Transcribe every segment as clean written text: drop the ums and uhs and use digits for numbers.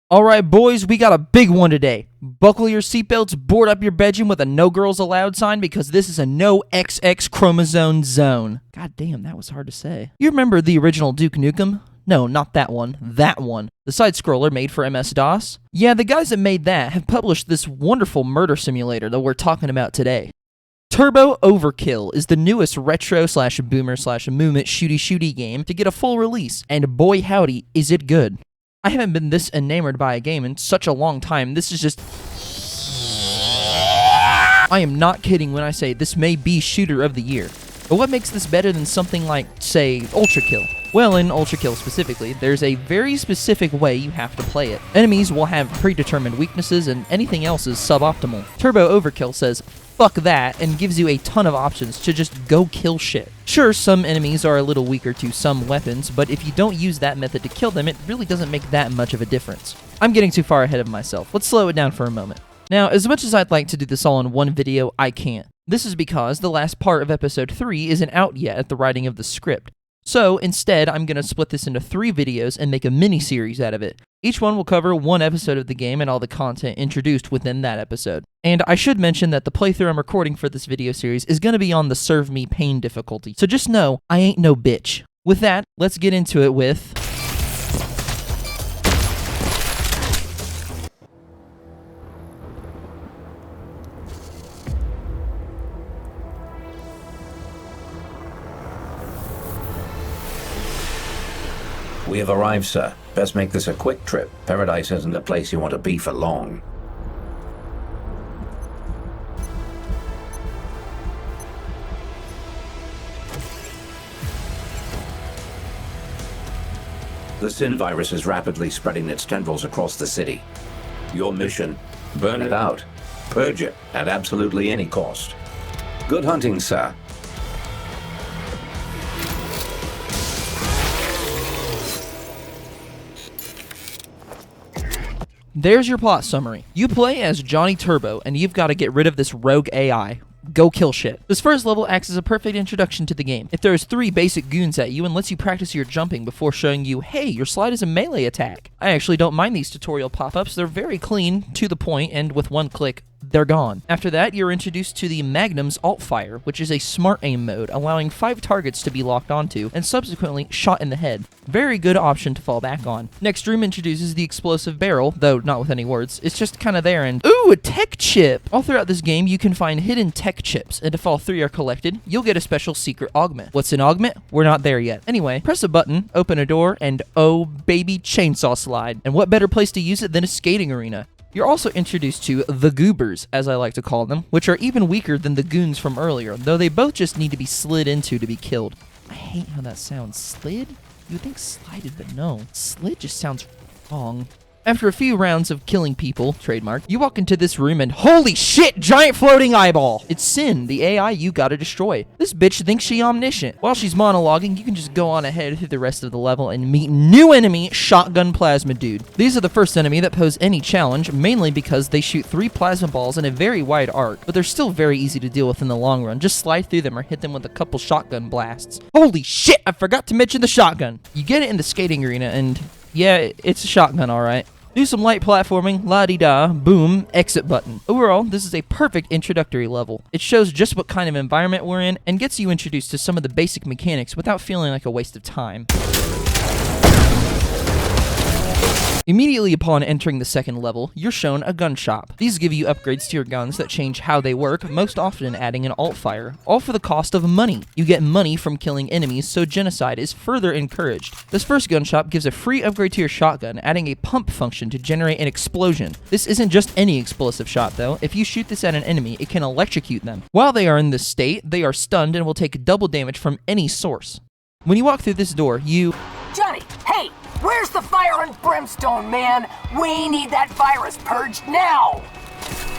Alright boys, we got a big one today. Buckle your seatbelts, board up your bedroom with a no girls allowed sign because this is a no XX chromosome zone. God damn, that was hard to say. You remember the original Duke Nukem? No, not that one. That one. The side-scroller made for MS-DOS? Yeah, the guys that made that have published this wonderful murder simulator that we're talking about today. Robo-Hell is the newest retro/boomer/movement shooty game to get a full release, and boy howdy, is it good. I haven't been this enamored by a game in such a long time. This is just... I am not kidding when I say this may be shooter of the year. But what makes this better than something like, say, OVERKILL? Well, in OVERKILL specifically, there's a very specific way you have to play it. Enemies will have predetermined weaknesses and anything else is suboptimal. Robo-Hell says, fuck that, and gives you a ton of options to just go kill shit. Sure, some enemies are a little weaker to some weapons, but if you don't use that method to kill them, it really doesn't make that much of a difference. I'm getting too far ahead of myself. Let's slow it down for a moment. Now, as much as I'd like to do this all in one video, I can't. This is because the last part of episode 3 isn't out yet at the writing of the script. So, instead, I'm going to split this into 3 videos and make a mini-series out of it. Each one will cover one episode of the game and all the content introduced within that episode. And I should mention that the playthrough I'm recording for this video series is going to be on the Serve Me Pain difficulty, so just know, I ain't no bitch. With that, let's get into it with... We have arrived, sir. Best make this a quick trip. Paradise isn't a place you want to be for long. The Sin virus is rapidly spreading its tendrils across the city. Your mission, burn it out. Purge it at absolutely any cost. Good hunting, sir. There's your plot summary. You play as Johnny Turbo, and you've got to get rid of this rogue AI. Go kill shit. This first level acts as a perfect introduction to the game. It throws 3 basic goons at you and lets you practice your jumping before showing you, hey, your slide is a melee attack. I actually don't mind these tutorial pop-ups. They're very clean, to the point, and with one click, they're gone. After that, you're introduced to the Magnum's alt-fire, which is a smart aim mode, allowing 5 targets to be locked onto, and subsequently shot in the head. Very good option to fall back on. Next room introduces the explosive barrel, though not with any words. It's just kind of there and, ooh, a tech chip! All throughout this game, you can find hidden tech chips, and if all 3 are collected, you'll get a special secret augment. What's an augment? We're not there yet. Anyway, press a button, open a door, and oh, baby, chainsaw slide. And what better place to use it than a skating arena? You're also introduced to the Goobers, as I like to call them, which are even weaker than the goons from earlier, though they both just need to be slid into to be killed. I hate how that sounds. Slid? You would think slided, but no. Slid just sounds wrong. After a few rounds of killing people, trademark, you walk into this room and holy shit, giant floating eyeball! It's Sin, the AI you gotta destroy. This bitch thinks she omniscient. While she's monologuing, you can just go on ahead through the rest of the level and meet new enemy, Shotgun Plasma Dude. These are the first enemy that pose any challenge, mainly because they shoot 3 plasma balls in a very wide arc, but they're still very easy to deal with in the long run. Just slide through them or hit them with a couple shotgun blasts. Holy shit, I forgot to mention the shotgun! You get it in the skating arena and yeah, it's a shotgun alright. Do some light platforming, la-di-da, boom, exit button. Overall, this is a perfect introductory level. It shows just what kind of environment we're in and gets you introduced to some of the basic mechanics without feeling like a waste of time. Immediately upon entering the second level, you're shown a gun shop. These give you upgrades to your guns that change how they work, most often adding an alt-fire, all for the cost of money. You get money from killing enemies, so genocide is further encouraged. This first gun shop gives a free upgrade to your shotgun, adding a pump function to generate an explosion. This isn't just any explosive shot, though. If you shoot this at an enemy, it can electrocute them. While they are in this state, they are stunned and will take double damage from any source. When you walk through this door, you... Johnny, hey! Where's the fire and brimstone, man? We need that virus purged now!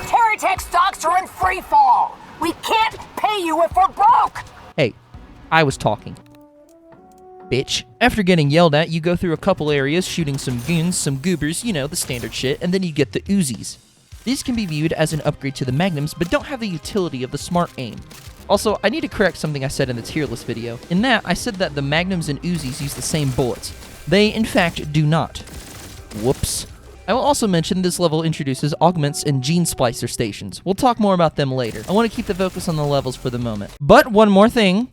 Terratech stocks are in free fall! We can't pay you if we're broke! Hey, I was talking. Bitch. After getting yelled at, you go through a couple areas, shooting some goons, some goobers, you know, the standard shit, and then you get the Uzis. These can be viewed as an upgrade to the Magnums, but don't have the utility of the smart aim. Also, I need to correct something I said in the tier list video. In that, I said that the Magnums and Uzis use the same bullets. They, in fact, do not. Whoops. I will also mention this level introduces augments and gene splicer stations. We'll talk more about them later. I want to keep the focus on the levels for the moment. But one more thing.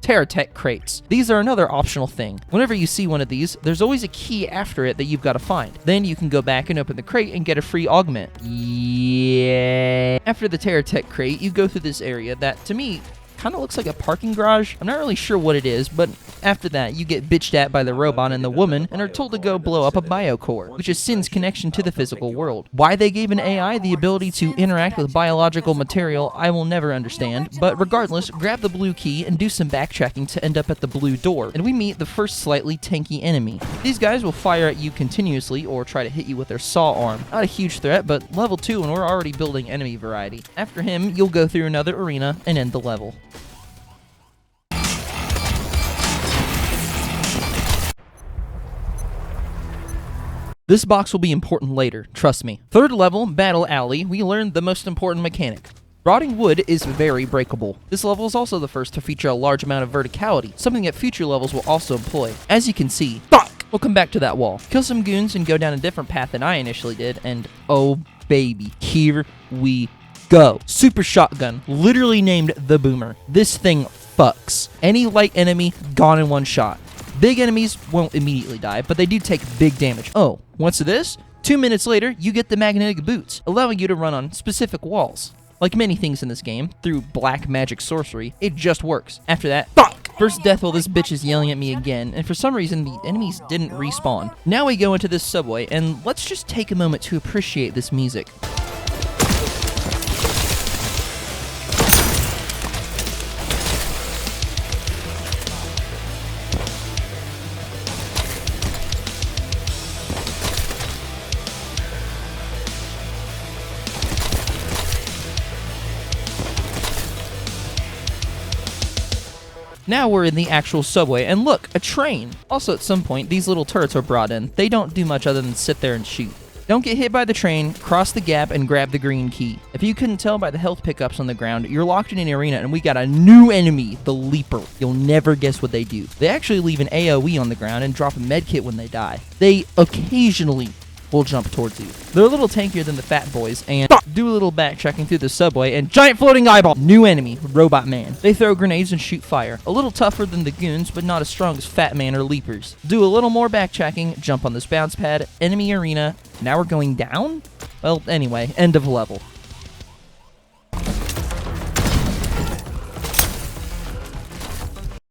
Terratech crates. These are another optional thing. Whenever you see one of these, there's always a key after it that you've got to find. Then you can go back and open the crate and get a free augment. Yeah. After the Terratech crate, you go through this area that, to me, kind of looks like a parking garage. I'm not really sure what it is, but after that, you get bitched at by the robot and the woman and are told to go blow up a biocore, which is Sin's connection to the physical world. Why they gave an AI the ability to interact with biological material, I will never understand, but regardless, grab the blue key and do some backtracking to end up at the blue door, and we meet the first slightly tanky enemy. These guys will fire at you continuously or try to hit you with their saw arm. Not a huge threat, but level 2 and we're already building enemy variety. After him, you'll go through another arena and end the level. This box will be important later, trust me. Third level, Battle Alley, we learned the most important mechanic. Rotting wood is very breakable. This level is also the first to feature a large amount of verticality, something that future levels will also employ. As you can see, fuck! We'll come back to that wall. Kill some goons and go down a different path than I initially did, and oh baby, here we go. Super shotgun, literally named the Boomer. This thing fucks. Any light enemy, gone in one shot. Big enemies won't immediately die, but they do take big damage. Oh, what's this? 2 minutes later, you get the magnetic boots, allowing you to run on specific walls. Like many things in this game, through black magic sorcery, it just works. After that, fuck! First death while this bitch is yelling at me again, and for some reason, the enemies didn't respawn. Now we go into this subway, and let's just take a moment to appreciate this music. Now we're in the actual subway, and look, a train! Also, at some point, these little turrets are brought in. They don't do much other than sit there and shoot. Don't get hit by the train, cross the gap, and grab the green key. If you couldn't tell by the health pickups on the ground, you're locked in an arena, and we got a new enemy, the Leaper. You'll never guess what they do. They actually leave an AoE on the ground and drop a medkit when they die. They occasionally will jump towards you. They're a little tankier than the fat boys, and do a little backtracking through the subway, and giant floating eyeball! New enemy, Robot Man. They throw grenades and shoot fire. A little tougher than the goons, but not as strong as Fat Man or Leapers. Do a little more backtracking, jump on this bounce pad, enemy arena. Now we're going down? Well, anyway, end of level.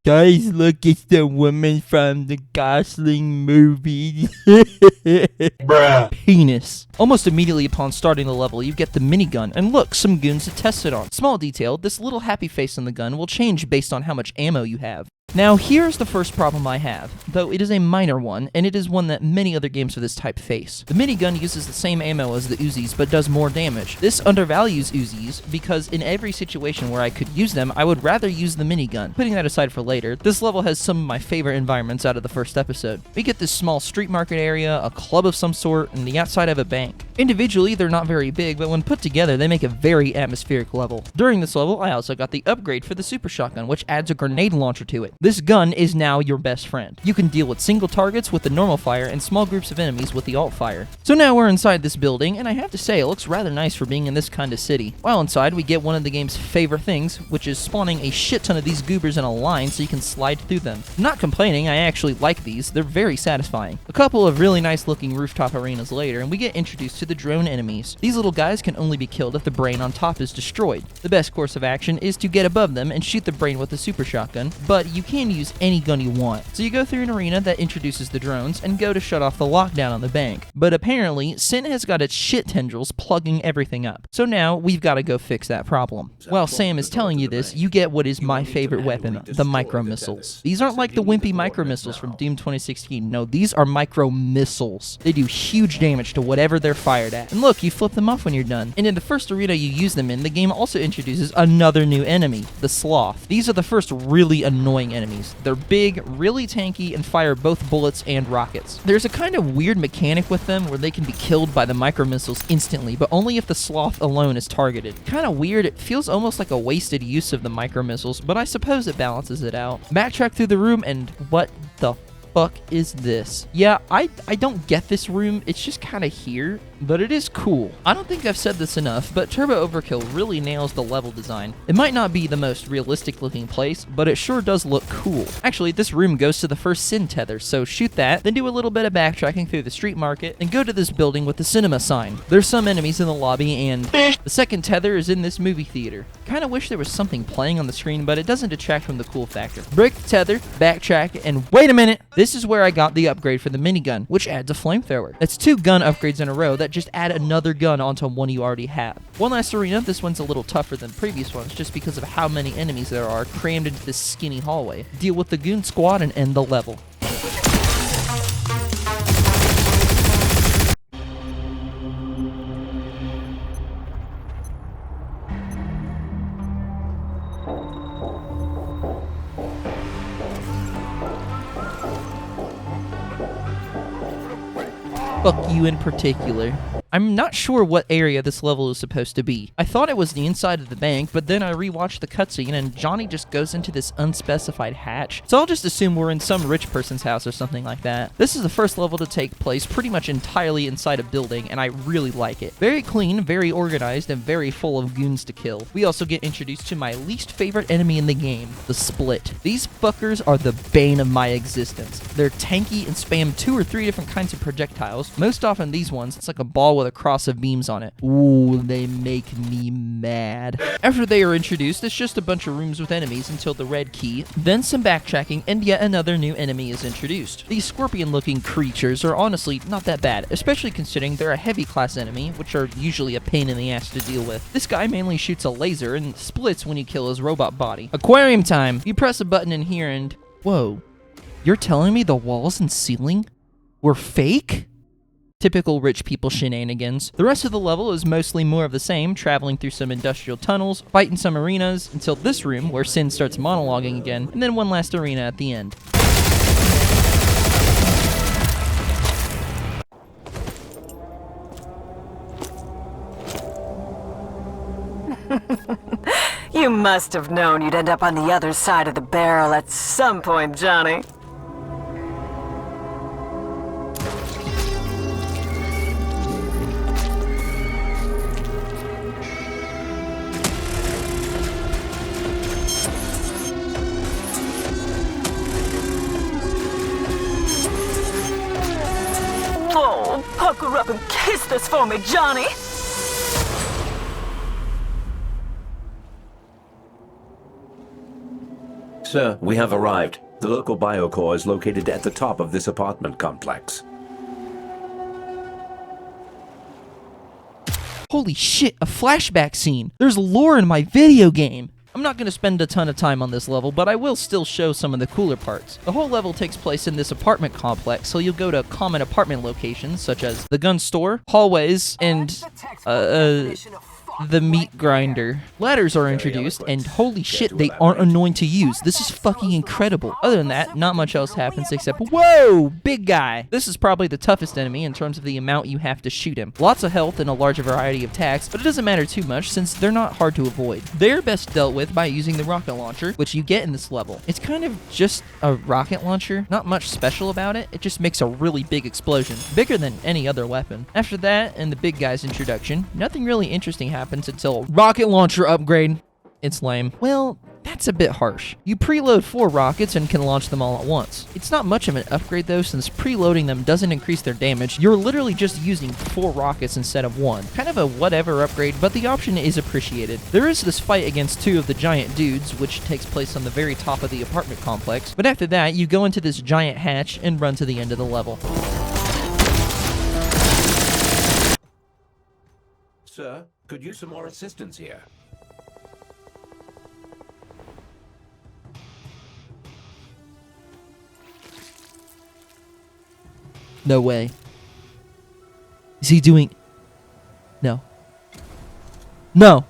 Guys, look, it's the woman from the Gosling movie. Bruh. Penis. Almost immediately upon starting the level, you get the minigun, and look, some goons to test it on. Small detail, this little happy face on the gun will change based on how much ammo you have. Now, here's the first problem I have, though it is a minor one, and it is one that many other games of this type face. The minigun uses the same ammo as the Uzis, but does more damage. This undervalues Uzis, because in every situation where I could use them, I would rather use the minigun. Putting that aside for later, this level has some of my favorite environments out of the first episode. We get this small street market area, a club of some sort, and the outside of a bank. Individually, they're not very big, but when put together, they make a very atmospheric level. During this level, I also got the upgrade for the super shotgun, which adds a grenade launcher to it. This gun is now your best friend. You can deal with single targets with the normal fire and small groups of enemies with the alt fire. So now we're inside this building, and I have to say, it looks rather nice for being in this kind of city. While inside, we get one of the game's favorite things, which is spawning a shit ton of these goobers in a line so you can slide through them. I'm not complaining, I actually like these. They're very satisfying. A couple of really nice looking rooftop arenas later, and we get introduced to the drone enemies. These little guys can only be killed if the brain on top is destroyed. The best course of action is to get above them and shoot the brain with a super shotgun, but you can use any gun you want. So you go through an arena that introduces the drones and go to shut off the lockdown on the bank. But apparently, Sin has got its shit tendrils plugging everything up. So now we've got to go fix that problem. While Sam is telling you this, you get what is my favorite weapon, the micro missiles. These aren't like the wimpy micro missiles from Doom 2016. No, these are micro missiles. They do huge damage to whatever they're fired at. And look, you flip them off when you're done. And in the first arena you use them in, the game also introduces another new enemy, the Sloth. These are the first really annoying enemies. They're big, really tanky, and fire both bullets and rockets. There's a kind of weird mechanic with them where they can be killed by the micro missiles instantly, but only if the Sloth alone is targeted. Kind of weird, it feels almost like a wasted use of the micro missiles, but I suppose it balances it out. Backtrack through the room, and what the fuck is this? Yeah, I don't get this room. It's just kind of here, but it is cool. I don't think I've said this enough, but Turbo Overkill really nails the level design. It might not be the most realistic looking place, but it sure does look cool. Actually, this room goes to the first sin tether, so shoot that, then do a little bit of backtracking through the street market, and go to this building with the cinema sign. There's some enemies in the lobby, and the second tether is in this movie theater. Kinda wish there was something playing on the screen, but it doesn't detract from the cool factor. Break the tether, backtrack, and wait a minute! This is where I got the upgrade for the minigun, which adds a flamethrower. That's 2 gun upgrades in a row that just add another gun onto one you already have. One last arena, this one's a little tougher than previous ones just because of how many enemies there are crammed into this skinny hallway. Deal with the goon squad and end the level. Fuck you in particular. I'm not sure what area this level is supposed to be. I thought it was the inside of the bank, but then I rewatched the cutscene and Johnny just goes into this unspecified hatch. So I'll just assume we're in some rich person's house or something like that. This is the first level to take place pretty much entirely inside a building, and I really like it. Very clean, very organized, and very full of goons to kill. We also get introduced to my least favorite enemy in the game, the Split. These fuckers are the bane of my existence. They're tanky and spam 2 or 3 different kinds of projectiles. Most often these ones, it's like a ball with a cross of beams on it. Ooh, they make me mad. After they are introduced, it's just a bunch of rooms with enemies until the red key, then some backtracking, and yet another new enemy is introduced. These scorpion-looking creatures are honestly not that bad, especially considering they're a heavy class enemy, which are usually a pain in the ass to deal with. This guy mainly shoots a laser and splits when you kill his robot body. Aquarium time! You press a button in here and... Whoa. You're telling me the walls and ceiling were fake? Typical rich people shenanigans. The rest of the level is mostly more of the same, traveling through some industrial tunnels, fighting some arenas, until this room where Sin starts monologuing again, and then one last arena at the end. You must have known you'd end up on the other side of the barrel at some point, Johnny. Oh, pucker up and kiss this for me, Johnny! Sir, we have arrived. The local biocore is located at the top of this apartment complex. Holy shit, a flashback scene! There's lore in my video game! I'm not going to spend a ton of time on this level, but I will still show some of the cooler parts. The whole level takes place in this apartment complex, so you'll go to common apartment locations, such as the gun store, hallways, and, the meat grinder. Ladders are introduced, and holy shit, they aren't annoying to use. This is fucking incredible. Other than that, not much else happens except, whoa, big guy. This is probably the toughest enemy in terms of the amount you have to shoot him. Lots of health and a large variety of attacks, but it doesn't matter too much since they're not hard to avoid. They're best dealt with by using the rocket launcher, which you get in this level. It's kind of just a rocket launcher, not much special about it. It just makes a really big explosion, bigger than any other weapon. After that, and the big guy's introduction, nothing really interesting happens until rocket launcher upgrade. It's lame. Well, that's a bit harsh. You preload 4 rockets and can launch them all at once. It's not much of an upgrade though, since preloading them doesn't increase their damage. You're literally just using 4 rockets instead of 1. Kind of a whatever upgrade, but the option is appreciated. There is this fight against 2 of the giant dudes, which takes place on the very top of the apartment complex, but after that, you go into this giant hatch and run to the end of the level. Sir, could use some more assistance here. No way. Is he doing... No. No!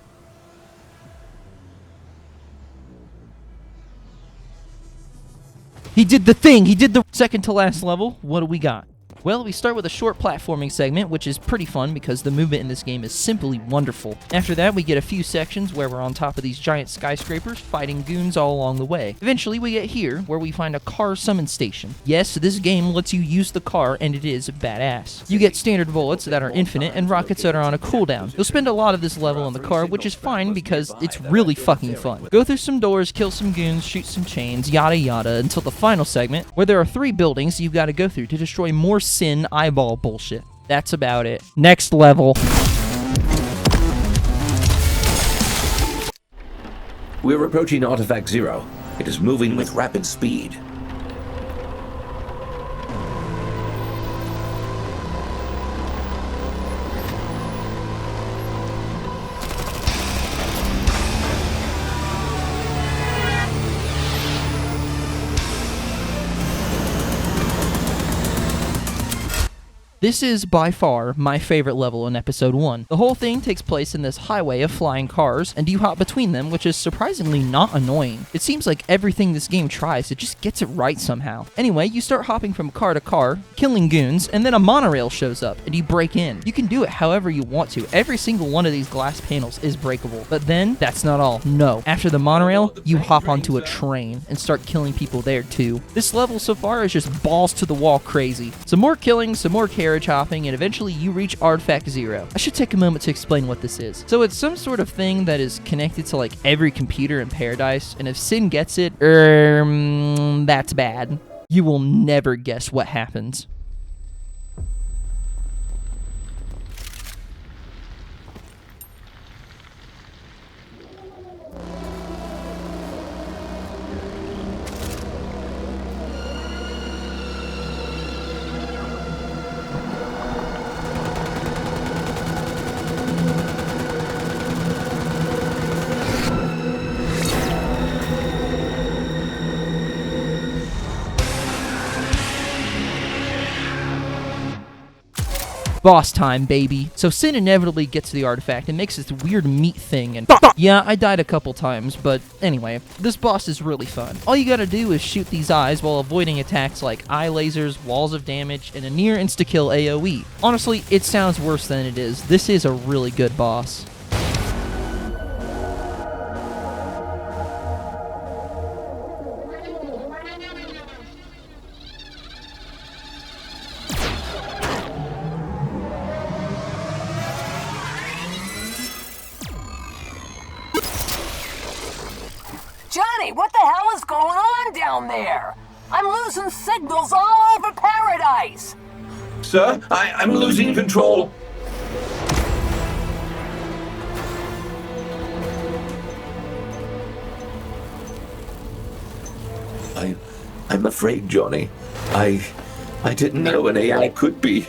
He did the thing! He did the second to last level. What do we got? Well, we start with a short platforming segment, which is pretty fun because the movement in this game is simply wonderful. After that, we get a few sections where we're on top of these giant skyscrapers fighting goons all along the way. Eventually, we get here where we find a car summon station. Yes, this game lets you use the car, and it is badass. You get standard bullets that are infinite and rockets that are on a cooldown. You'll spend a lot of this level in the car, which is fine because it's really fucking fun. Go through some doors, kill some goons, shoot some chains, yada yada, until the final segment, where there are 3 buildings you've got to go through to destroy more sin eyeball bullshit. That's about it. Next level. We're approaching Artifact Zero. It is moving with rapid speed. This is, by far, my favorite level in Episode 1. The whole thing takes place in this highway of flying cars, and you hop between them, which is surprisingly not annoying. It seems like everything this game tries, it just gets it right somehow. Anyway, you start hopping from car to car, killing goons, and then a monorail shows up, and you break in. You can do it however you want to. Every single one of these glass panels is breakable. But then, that's not all. No. After the monorail, you hop onto a train and start killing people there too. This level so far is just balls to the wall crazy. Some more killing, some more carriage hopping, and eventually you reach Artifact Zero. I should take a moment to explain what this is. So it's some sort of thing that is connected to like every computer in Paradise, and if Sin gets it, that's bad. You will never guess what happens. Boss time, baby. So Sin inevitably gets to the artifact and makes this weird meat thing, and yeah, I died a couple times, but anyway, this boss is really fun. All you gotta do is shoot these eyes while avoiding attacks like eye lasers, walls of damage, and a near insta-kill AoE. Honestly, it sounds worse than it is. This is a really good boss. Johnny, what the hell is going on down there? I'm losing signals all over Paradise. Sir, I'm losing control. I'm afraid, Johnny. I didn't know an AI could be.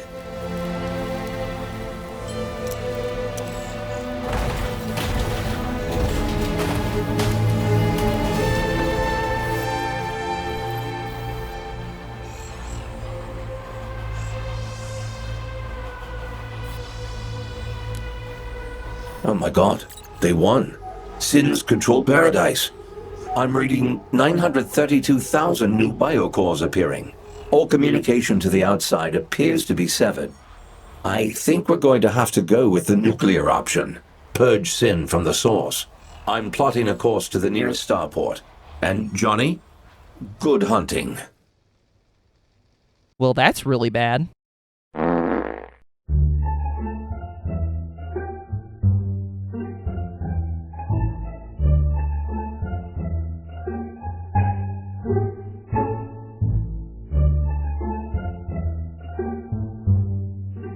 Oh my god, they won. Sin's controlled Paradise. I'm reading 932,000 new biocores appearing. All communication to the outside appears to be severed. I think we're going to have to go with the nuclear option. Purge Sin from the source. I'm plotting a course to the nearest starport. And Johnny, good hunting. Well, that's really bad.